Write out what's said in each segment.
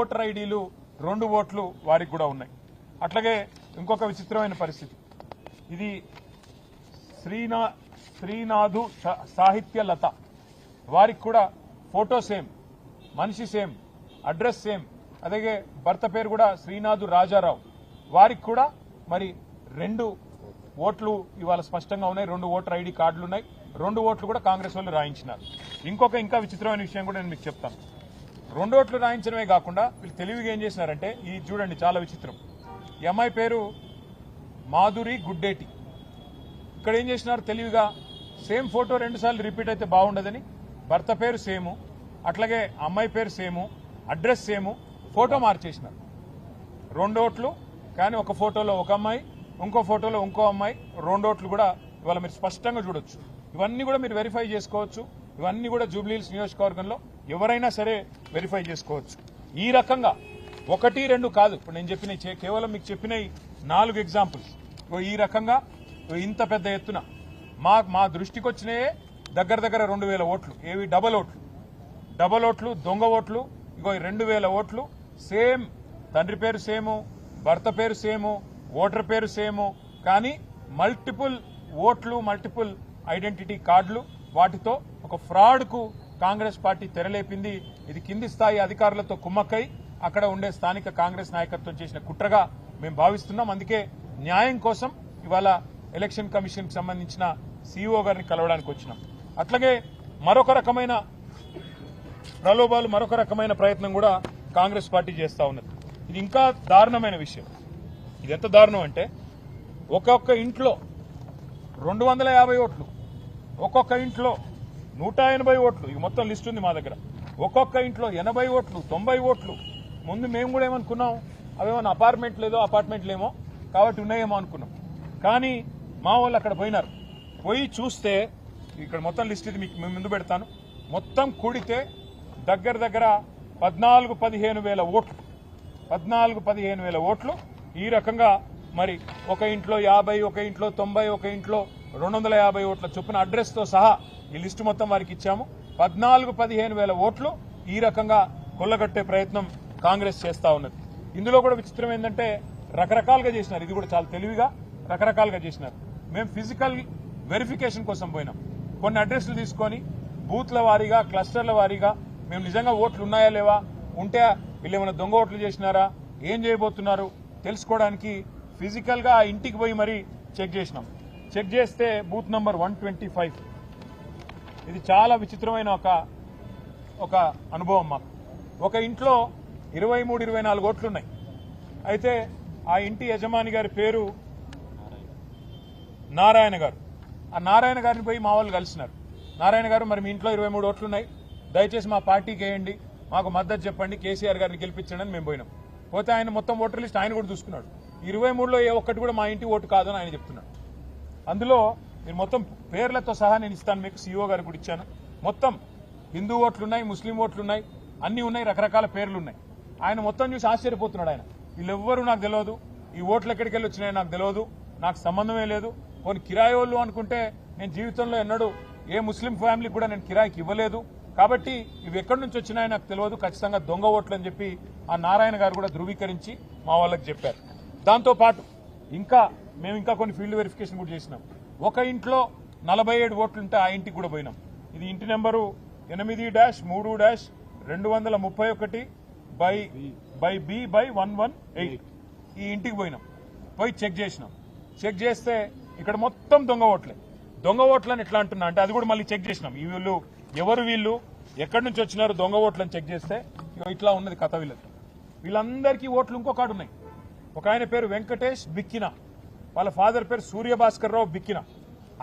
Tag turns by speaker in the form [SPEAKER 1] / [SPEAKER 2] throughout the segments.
[SPEAKER 1] Voter ఐడీలు 2 ఓట్లు వారికి కూడా ఉన్నాయి. అట్లాగే ఇంకొక విచిత్రమైన పరిస్థితి, ఇది శ్రీనాథు సాహిత్య లత వారికి కూడా ఫోటో సేమ్, మనిషి సేమ్, అడ్రస్ సేమ్, అలాగే భర్త పేరు కూడా శ్రీనాథు రాజారావు వారికి కూడా మరి 2 ఓట్లు ఇవాళ స్పష్టంగా ఉన్నాయి. 2 ఓటర్ ఐడి కార్డులు ఉన్నాయి. 2 ఓట్లు కూడా కాంగ్రెస్ వాళ్ళు రాయించినారు. ఇంకా విచిత్రమైన విషయం కూడా నేను మీకు చెప్తాను. 2 ఓట్లు రాయించడమే కాకుండా వీళ్ళు తెలివిగా ఏం చేసినారంటే, ఈ చూడండి చాలా విచిత్రం. ఈ అమ్మాయి పేరు మాధురి గుడ్డేటి. ఇక్కడ ఏం చేసినారు తెలివిగా, సేమ్ ఫోటో 2 సార్లు రిపీట్ అయితే బాగుండదని భర్త పేరు సేము, అట్లాగే అమ్మాయి పేరు సేము, అడ్రస్ సేము, ఫోటో మార్చేసినారు. 2 ఓట్లు కానీ ఒక ఫోటోలో ఒక అమ్మాయి, ఇంకో ఫోటోలో ఇంకో అమ్మాయి. 2 ఓట్లు కూడా ఇవాళ మీరు స్పష్టంగా చూడొచ్చు. ఇవన్నీ కూడా మీరు వెరిఫై చేసుకోవచ్చు. ఇవన్నీ కూడా జూబ్లీహిల్స్ నియోజకవర్గంలో ఎవరైనా సరే వెరిఫై చేసుకోవచ్చు. ఈ రకంగా 1, 2 కాదు, ఇప్పుడు నేను చెప్పిన కేవలం మీకు చెప్పిన 4 ఎగ్జాంపుల్స్. ఈ రకంగా ఇంత పెద్ద ఎత్తున మా దృష్టికి వచ్చినాయే దగ్గర 2000 ఓట్లు. ఏవి డబల్ ఓట్లు, దొంగ ఓట్లు. ఇగో 2000 ఓట్లు సేమ్, తండ్రి పేరు సేము, భర్త పేరు సేము, ఓటర్ పేరు సేము, కానీ మల్టిపుల్ ఓట్లు, మల్టిపుల్ ఐడెంటిటీ కార్డులు. వాటితో ఒక ఫ్రాడ్ కు కాంగ్రెస్ పార్టీ తెరలేపింది. ఇది కింది స్థాయి అధికారులతో కుమ్మక్కై అక్కడ ఉండే స్థానిక కాంగ్రెస్ నాయకత్వం చేసిన కుట్రగా మేము భావిస్తున్నాం. అందుకే న్యాయం కోసం ఇవాళ ఎలక్షన్ కమిషన్ కి సంబంధించిన సీఈఓ గారిని కలవడానికి వచ్చినాం. అట్లాగే మరొక రకమైన ప్రలోభాలు, మరొక రకమైన ప్రయత్నం కూడా కాంగ్రెస్ పార్టీ చేస్తా ఉన్నది. ఇది ఇంకా దారుణమైన విషయం. ఇది ఎంత దారుణం అంటే, ఒక్కొక్క ఇంట్లో 250 ఓట్లు, ఒక్కొక్క ఇంట్లో 180 ఓట్లు. ఇక మొత్తం లిస్ట్ ఉంది మా దగ్గర. ఒక్కొక్క ఇంట్లో 80 ఓట్లు, 90 ఓట్లు. ముందు మేము కూడా ఏమనుకున్నాం, అవేమన్నా అపార్ట్మెంట్లేమో కాబట్టి ఉన్నాయేమో అనుకున్నాం. కానీ మా వాళ్ళు అక్కడ పోయినారు. పోయి చూస్తే ఇక్కడ మొత్తం లిస్ట్ ఇది మీకు ముందు పెడతాను. మొత్తం కూడితే దగ్గర 14-15 వేల ఓట్లు. 14-15 వేల ఓట్లు. ఈ రకంగా మరి ఒక ఇంట్లో 50, ఒక ఇంట్లో 90, ఒక ఇంట్లో 250 ఓట్ల చొప్పున అడ్రస్ తో సహా ఈ లిస్టు మొత్తం వారికి ఇచ్చాము. 14-15 వేల ఓట్లు ఈ రకంగా కొల్లగొట్టే ప్రయత్నం కాంగ్రెస్ చేస్తా ఉన్నది. ఇందులో కూడా విచిత్రం ఏంటంటే రకరకాలుగా చేసినారు. ఇది కూడా చాలా తెలివిగా రకరకాలుగా చేసినారు. మేము ఫిజికల్ వెరిఫికేషన్ కోసం పోయినాం. కొన్ని అడ్రస్లు తీసుకొని బూత్ల వారీగా, క్లస్టర్ల వారీగా మేము నిజంగా ఓట్లు ఉన్నాయా లేవా, ఉంటే వీళ్ళు ఏమైనా దొంగ ఓట్లు చేసినారా, ఏం చేయబోతున్నారు తెలుసుకోవడానికి ఫిజికల్ గా ఆ ఇంటికి పోయి మరీ చెక్ చేసినాం. చెక్ చేస్తే బూత్ నంబర్ 125. ఇది చాలా విచిత్రమైన ఒక అనుభవం మాకు. ఒక ఇంట్లో 23-24 ఓట్లున్నాయి. అయితే ఆ ఇంటి యజమాని గారి పేరు నారాయణ గారు. ఆ నారాయణ గారిని పోయి మా వాళ్ళు కలిసినారు. నారాయణ గారు, మరి మీ ఇంట్లో 23 ఓట్లున్నాయి, దయచేసి మా పార్టీకి వేయండి, మాకు మద్దతు చెప్పండి, కేసీఆర్ గారిని గెలిపించండి అని మేము పోయినాం. పోతే ఆయన మొత్తం ఓటర్ లిస్ట్ ఆయన కూడా చూసుకున్నాడు. 23లో ఏ ఒక్కటి కూడా మా ఇంటి ఓటు కాదని ఆయన చెప్తున్నాడు. అందులో మీరు మొత్తం పేర్లతో సహా నేను ఇస్తాను మీకు, సీఈఓ గారికి కూడా ఇచ్చాను. మొత్తం హిందూ ఓట్లున్నాయి, ముస్లిం ఓట్లున్నాయి, అన్ని ఉన్నాయి, రకరకాల పేర్లున్నాయి. ఆయన మొత్తం చూసి ఆశ్చర్యపోతున్నాడు. ఆయన వీళ్ళెవ్వరూ నాకు తెలియదు, ఈ ఓట్లు ఎక్కడికి వెళ్ళి వచ్చినాయో నాకు తెలియదు, నాకు సంబంధమే లేదు. కొన్ని కిరాయోళ్ళు అనుకుంటే నేను జీవితంలో ఎన్నడూ ఏ ముస్లిం ఫ్యామిలీకి కూడా నేను కిరాయికి ఇవ్వలేదు, కాబట్టి ఇవి ఎక్కడి నుంచి వచ్చినాయో నాకు తెలియదు, ఖచ్చితంగా దొంగ ఓట్లు అని చెప్పి ఆ నారాయణ గారు కూడా ధృవీకరించి మా వాళ్ళకి చెప్పారు. దాంతోపాటు మేము ఇంకా కొన్ని ఫీల్డ్ వెరిఫికేషన్ కూడా చేసినాం. ఒక ఇంట్లో 47 ఓట్లుంటే ఆ ఇంటికి కూడా పోయినాం. ఇది ఇంటి నెంబరు 8-3-2-21/B/118. ఈ ఇంటికి పోయినాం. పోయి చెక్ చేసినాం. చెక్ చేస్తే ఇక్కడ మొత్తం దొంగ ఓట్లే. దొంగ ఓట్లని ఎట్లా అంటున్నా అంటే, అది కూడా మళ్ళీ చెక్ చేసినాం. ఈ వీళ్ళు ఎక్కడి నుంచి వచ్చినారు దొంగ ఓట్లని చెక్ చేస్తే ఇట్లా ఉన్నది కథ. వీళ్ళందరికీ ఓట్లు ఇంకొకటి ఉన్నాయి. ఒక ఆయన పేరు వెంకటేష్ బిక్కిన, వాళ్ళ ఫాదర్ పేరు సూర్యభాస్కర్ రావు బిక్కిన.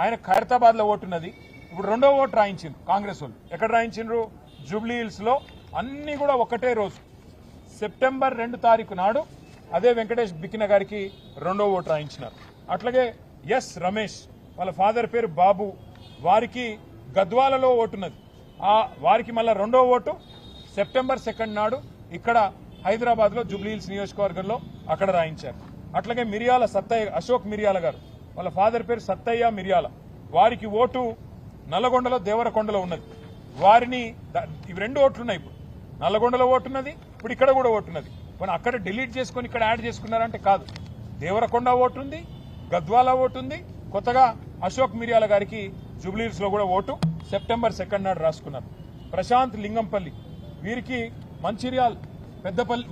[SPEAKER 1] ఆయన ఖైరతాబాద్ లో ఓటున్నది. ఇప్పుడు 2వ ఓటు రాయించిండ్రు కాంగ్రెస్ వాళ్ళు. ఎక్కడ రాయించిండ్రు? జూబ్లీహిల్స్ లో. అన్ని కూడా ఒకటే రోజు సెప్టెంబర్ 2 తారీఖు నాడు అదే వెంకటేష్ బిక్కిన గారికి 2వ ఓటు రాయించినారు. అట్లాగే ఎస్ రమేష్, వాళ్ళ ఫాదర్ పేరు బాబు, వారికి గద్వాలలో ఓటున్నది. వారికి మళ్ళా 2వ ఓటు సెప్టెంబర్ 2 నాడు ఇక్కడ హైదరాబాద్ లో జూబ్లీహిల్స్ నియోజకవర్గంలో అక్కడ రాయించారు. అట్లాగే మిరియాల సత్తయ్య, అశోక్ మిరియాల గారు, వాళ్ళ ఫాదర్ పేరు సత్తయ్య మిరియాల, వారికి ఓటు నల్లగొండలో దేవరకొండలో ఉన్నది. వారిని ఇవి 2 ఓట్లున్నాయి. ఇప్పుడు నల్లగొండలో ఓటున్నది, ఇప్పుడు ఇక్కడ కూడా ఓటు ఉన్నది. కానీ అక్కడ డిలీట్ చేసుకొని ఇక్కడ యాడ్ చేసుకున్నారంటే కాదు. దేవరకొండ ఓటు ఉంది, గద్వాల ఓటు ఉంది, కొత్తగా అశోక్ మిర్యాల గారికి జూబ్లీహిల్స్ లో కూడా ఓటు సెప్టెంబర్ 2 నాడు రాసుకున్నారు. ప్రశాంత్ లింగంపల్లి వీరికి మంచిర్యాల్ పెద్దపల్లి